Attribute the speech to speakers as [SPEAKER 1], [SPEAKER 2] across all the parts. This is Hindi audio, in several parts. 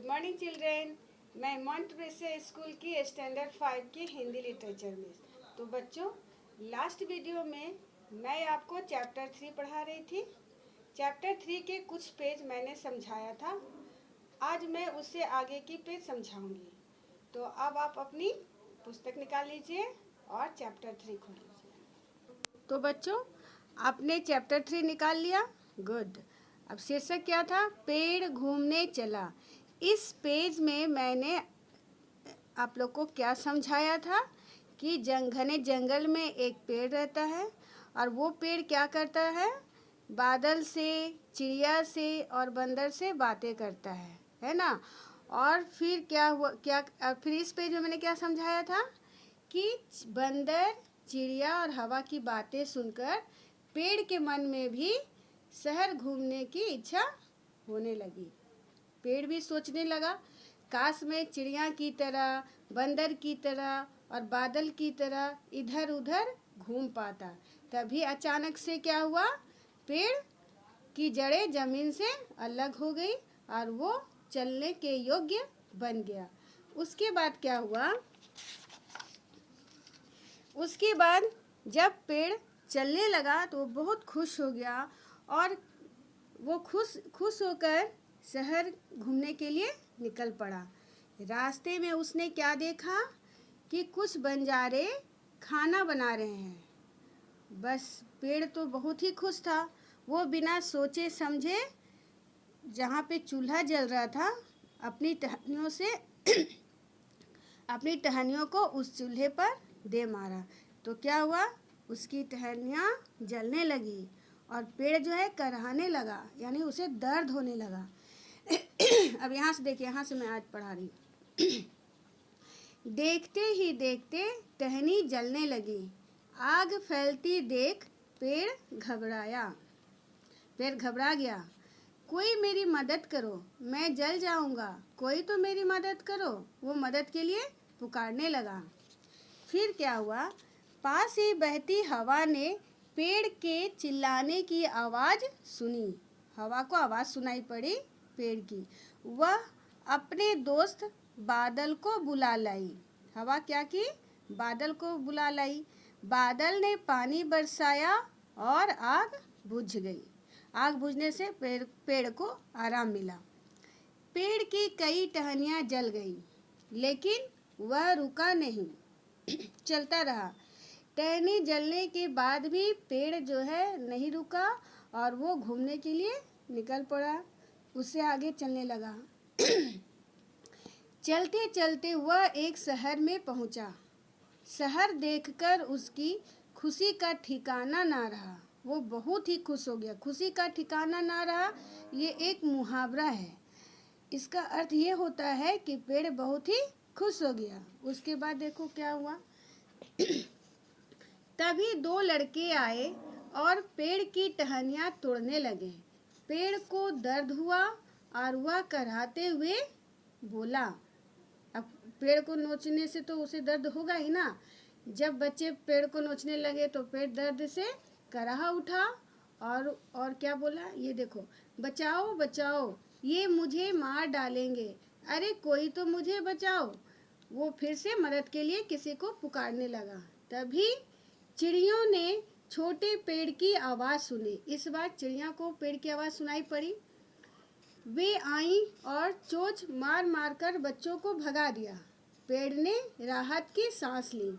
[SPEAKER 1] Morning children. मैं मॉन्टेसरी स्कूल की स्टैंडर्ड 5 की हिंदी लिटरेचर मिस। तो बच्चों, लास्ट वीडियो में मैं आपको चैप्टर 3 पढ़ा रही थी। चैप्टर 3 के कुछ पेज मैंने समझाया था। आज मैं उससे आगे की पेज समझाऊंगी। तो अब आप अपनी पुस्तक निकाल लीजिए और चैप्टर 3 खोल लीजिए। तो बच्चों, आपने चैप्टर 3 निकाल लिया? गुड। अब शीर्षक क्या था? पेड़ घूमने चला। इस पेज में मैंने आप लोग को क्या समझाया था कि घने जंगल में एक पेड़ रहता है और वो पेड़ क्या करता है? बादल से, चिड़िया से और बंदर से बातें करता है ना। और फिर क्या हुआ? फिर इस पेज में मैंने क्या समझाया था कि बंदर, चिड़िया और हवा की बातें सुनकर पेड़ के मन में भी शहर घूमने की इच्छा होने लगी। पेड़ भी सोचने लगा, काश मैं चिड़िया की तरह, बंदर की तरह और बादल की तरह इधर उधर घूम पाता। तभी अचानक से क्या हुआ? पेड़ की जड़ें जमीन से अलग हो गई और वो चलने के योग्य बन गया। उसके बाद क्या हुआ? उसके बाद जब पेड़ चलने लगा तो वो बहुत खुश हो गया और वो खुश होकर शहर घूमने के लिए निकल पड़ा। रास्ते में उसने क्या देखा कि कुछ बंजारे खाना बना रहे हैं। बस पेड़ तो बहुत ही खुश था। वो बिना सोचे समझे जहाँ पे चूल्हा जल रहा था, अपनी टहनियों से अपनी टहनियों को उस चूल्हे पर दे मारा। तो क्या हुआ? उसकी टहनियाँ जलने लगी और पेड़ जो है करहाने लगा, यानी उसे दर्द होने लगा। अब यहाँ से देखिए, यहाँ से मैं आज पढ़ा रही हूँ। देखते ही देखते टहनी जलने लगी। आग फैलती देख पेड़ घबरा गया। कोई मेरी मदद करो, मैं जल जाऊंगा, कोई तो मेरी मदद करो। वो मदद के लिए पुकारने लगा। फिर क्या हुआ? पास ही बहती हवा ने पेड़ के चिल्लाने की आवाज़ सुनी। हवा को आवाज़ सुनाई पड़ी पेड़ की। वह अपने दोस्त बादल को बुला लाई। हवा क्या की? बादल को बुला लाई। बादल ने पानी बरसाया और आग बुझ गई। आग बुझने से पेड़ को आराम मिला। पेड़ की कई टहनियाँ जल गई, लेकिन वह रुका नहीं, चलता रहा। टहनी जलने के बाद भी पेड़ जो है नहीं रुका और वो घूमने के लिए निकल पड़ा। उससे आगे चलने लगा। चलते चलते वह एक शहर में पहुंचा। शहर देखकर उसकी खुशी का ठिकाना ना रहा। वो बहुत ही खुश हो गया। खुशी का ठिकाना ना रहा, ये एक मुहावरा है। इसका अर्थ ये होता है कि पेड़ बहुत ही खुश हो गया। उसके बाद देखो क्या हुआ। तभी दो लड़के आए और पेड़ की टहनियाँ तोड़ने लगे। पेड़ को दर्द हुआ और वह कराहते हुए बोला। अब पेड़ को नोचने से तो उसे दर्द होगा ही ना। जब बच्चे पेड़ को नोचने लगे तो पेड़ दर्द से कराह उठा और क्या बोला? ये देखो, बचाओ बचाओ, ये मुझे मार डालेंगे, अरे कोई तो मुझे बचाओ। वो फिर से मदद के लिए किसी को पुकारने लगा। तभी चिड़ियों ने छोटे पेड़ की आवाज़ सुनी। इस बार चिड़िया को पेड़ की आवाज़ सुनाई पड़ी। वे आईं और चोंच मार मार कर बच्चों को भगा दिया। पेड़ ने राहत की सांस ली।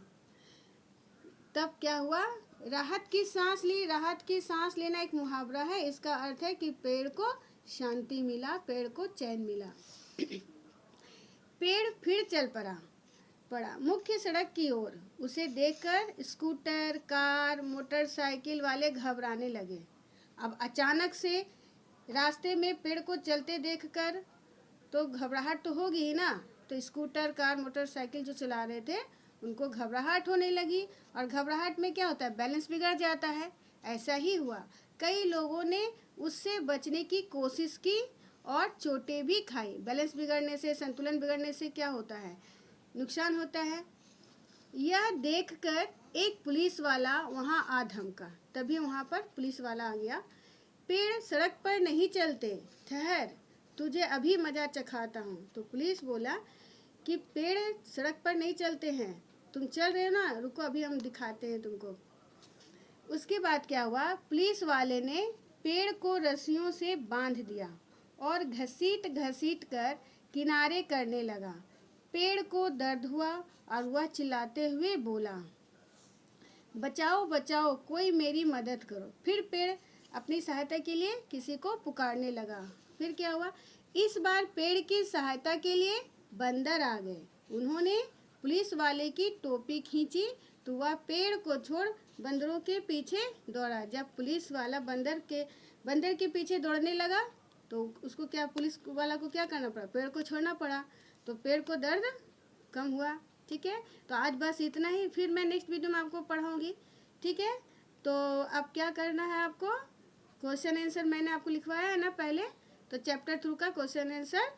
[SPEAKER 1] तब क्या हुआ? राहत की सांस ली। राहत की सांस लेना एक मुहावरा है। इसका अर्थ है कि पेड़ को शांति मिला, पेड़ को चैन मिला। पेड़ फिर चल पड़ा मुख्य सड़क की ओर। उसे देखकर स्कूटर, कार, मोटरसाइकिल वाले घबराने लगे। अब अचानक से रास्ते में पेड़ को चलते देखकर तो घबराहट तो होगी ही ना। तो स्कूटर, कार, मोटरसाइकिल जो चला रहे थे उनको घबराहट होने लगी। और घबराहट में क्या होता है? बैलेंस बिगड़ जाता है। ऐसा ही हुआ। कई लोगों ने उससे बचने की कोशिश की और चोटें भी खाई। बैलेंस बिगड़ने से, संतुलन बिगड़ने से क्या होता है? नुकसान होता है। यह देखकर एक पुलिस वाला वहाँ आ धमका। तभी वहाँ पर पुलिस वाला आ गया। पेड़ सड़क पर नहीं चलते, ठहर, तुझे अभी मज़ा चखाता हूँ। तो पुलिस बोला कि पेड़ सड़क पर नहीं चलते हैं, तुम चल रहे हो ना, रुको अभी हम दिखाते हैं तुमको। उसके बाद क्या हुआ, पुलिस वाले ने पेड़ को रस्सियों से बांध दिया और घसीट घसीट कर किनारे करने लगा। पेड़ को दर्द हुआ और वह चिल्लाते हुए बोला, बचाओ बचाओ, कोई मेरी मदद करो। फिर पेड़ अपनी सहायता के लिए किसी को पुकारने लगा। फिर क्या हुआ, इस बार पेड़ की सहायता के लिए बंदर आ गए। उन्होंने पुलिस वाले की टोपी खींची तो वह पेड़ को छोड़ बंदरों के पीछे दौड़ा। जब पुलिस वाला बंदर के पीछे दौड़ने लगा तो उसको क्या, पुलिस वाला को क्या करना पड़ा, पेड़ को छोड़ना पड़ा। तो पेड़ को दर्द कम हुआ। ठीक है, तो आज बस इतना ही, फिर मैं नेक्स्ट वीडियो में आपको पढ़ाऊँगी। ठीक है, तो अब क्या करना है आपको, क्वेश्चन आंसर मैंने आपको लिखवाया है ना पहले, तो चैप्टर 2 का क्वेश्चन आंसर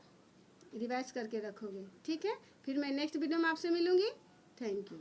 [SPEAKER 1] रिवाइज करके रखोगे। ठीक है, फिर मैं नेक्स्ट वीडियो में आपसे मिलूँगी। Thank you.